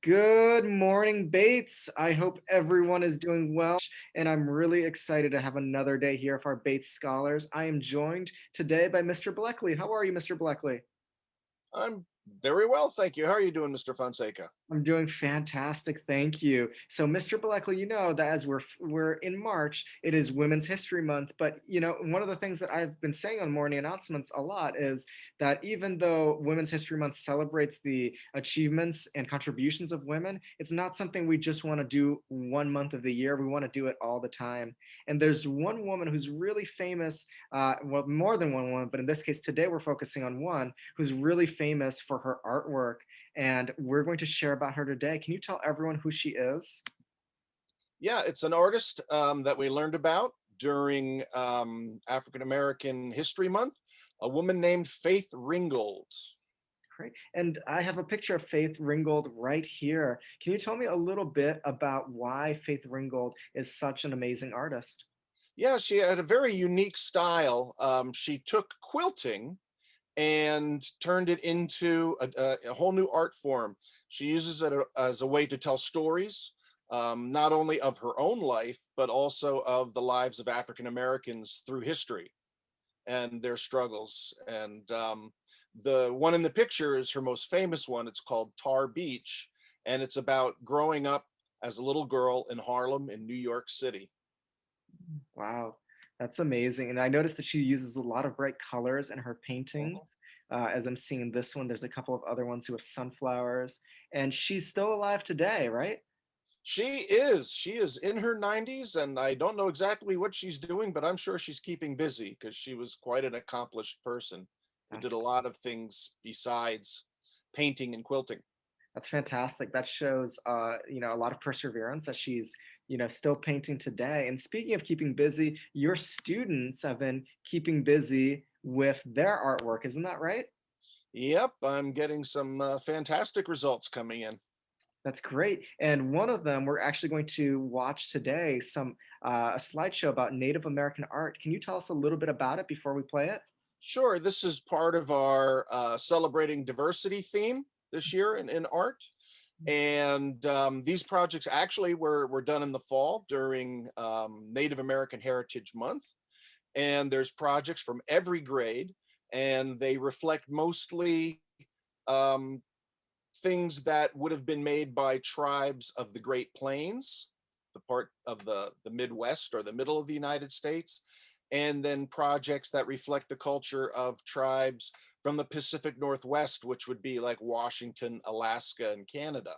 Good morning, Bates. I hope everyone is doing well, and I'm really excited to have another day here of our Bates Scholars. I am joined today by Mr. Bleckley. How are you, Mr. Bleckley? I'm very well, thank you. How are you doing, Mr. Fonseca? I'm doing fantastic, thank you. So, Mr. Bleckley, you know that as we're in March, it is Women's History Month. But one of the things that I've been saying on morning announcements a lot is that even though Women's History Month celebrates the achievements and contributions of women, it's not something we just want to do one month of the year. We want to do it all the time. And there's one woman who's really famous, well, more than one woman, but in this case, today we're focusing on one who's really famous for her artwork, and we're going to share about her today. Can you tell everyone who she is? Yeah, it's an artist that we learned about during African American History Month, a woman named Faith Ringgold. Great. And I have a picture of Faith Ringgold right here. Can you tell me a little bit about why Faith Ringgold is such an amazing artist? Yeah, she had a very unique style. She took quilting and turned it into a whole new art form. She uses it as a way to tell stories, not only of her own life, but also of the lives of African Americans through history and their struggles. And the one in the picture is her most famous one. It's called Tar Beach, and it's about growing up as a little girl in Harlem in New York City. Wow, that's amazing. And I noticed that she uses a lot of bright colors in her Mhm. paintings. As I'm seeing in this one, there's a couple of other ones who have sunflowers, and she's still alive today, right? She is in her 90s, and I don't know exactly what she's doing, but I'm sure she's keeping busy because she was quite an accomplished person who did That's a lot of things besides painting and quilting. That's fantastic. That shows, a lot of perseverance that she's, still painting today. And speaking of keeping busy, your students have been keeping busy with their artwork, isn't that right? Yep, I'm getting some fantastic results coming in. That's great. And one of them we're actually going to watch today, some a slideshow about Native American art. Can you tell us a little bit about it before we play it? Sure, this is part of our celebrating diversity theme this year in art. And these projects actually were done in the fall during Native American Heritage Month. And there's projects from every grade, and they reflect mostly um, things that would have been made by tribes of the Great Plains, the part of the Midwest or the middle of the United States, and then projects that reflect the culture of tribes from the Pacific Northwest, which would be like Washington, Alaska, and Canada.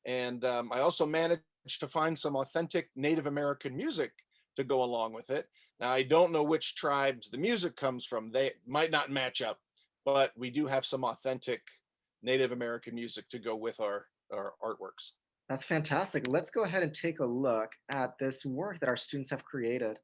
And I also managed to find some authentic Native American music to go along with it. Now, I don't know which tribes the music comes from. They might not match up, but we do have some authentic Native American music to go with our artworks. That's fantastic. Let's go ahead and take a look at this work that our students have created.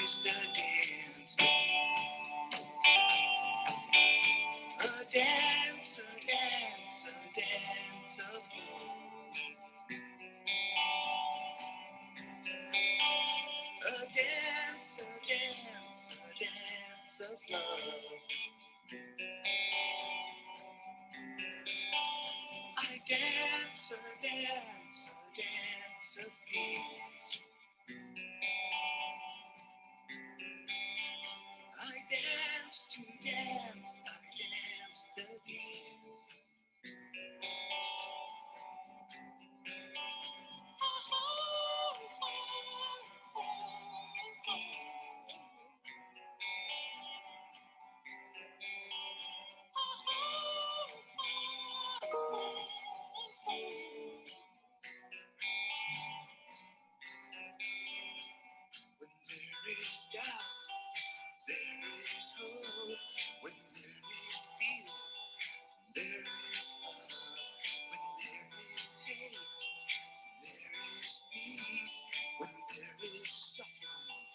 is the dance. A dance, a dance, a dance of love. A dance, a dance, a dance of love. I dance, a dance, a dance of peace. I dance to dance, I dance the dance. When there is doubt, there is hope. When there is fear, there is love. When there is hate, there is peace. When there is suffering,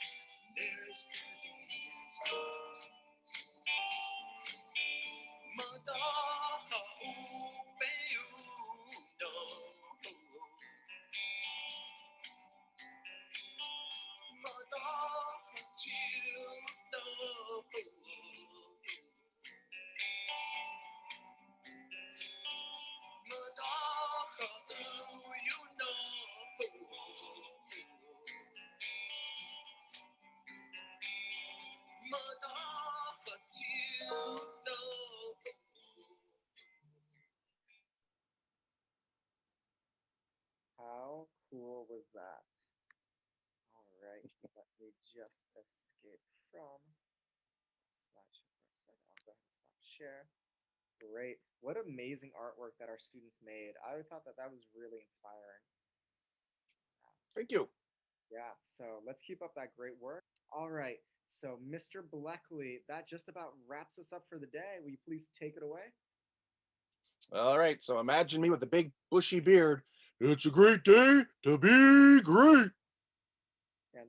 there is deliverance. Madaha upeyuno. Madaha chilno. Madaha uyuno. Madaha chilno. How cool was that? All right, let me just escape from slideshow for a second. I'll go ahead and stop share. Great. What amazing artwork that our students made. I thought that that was really inspiring. Thank you. Yeah, so let's keep up that great work. All right, so Mr. Bleckley, that just about wraps us up for the day. Will you please take it away? All right. So imagine me with a big bushy beard. It's a great day to be great.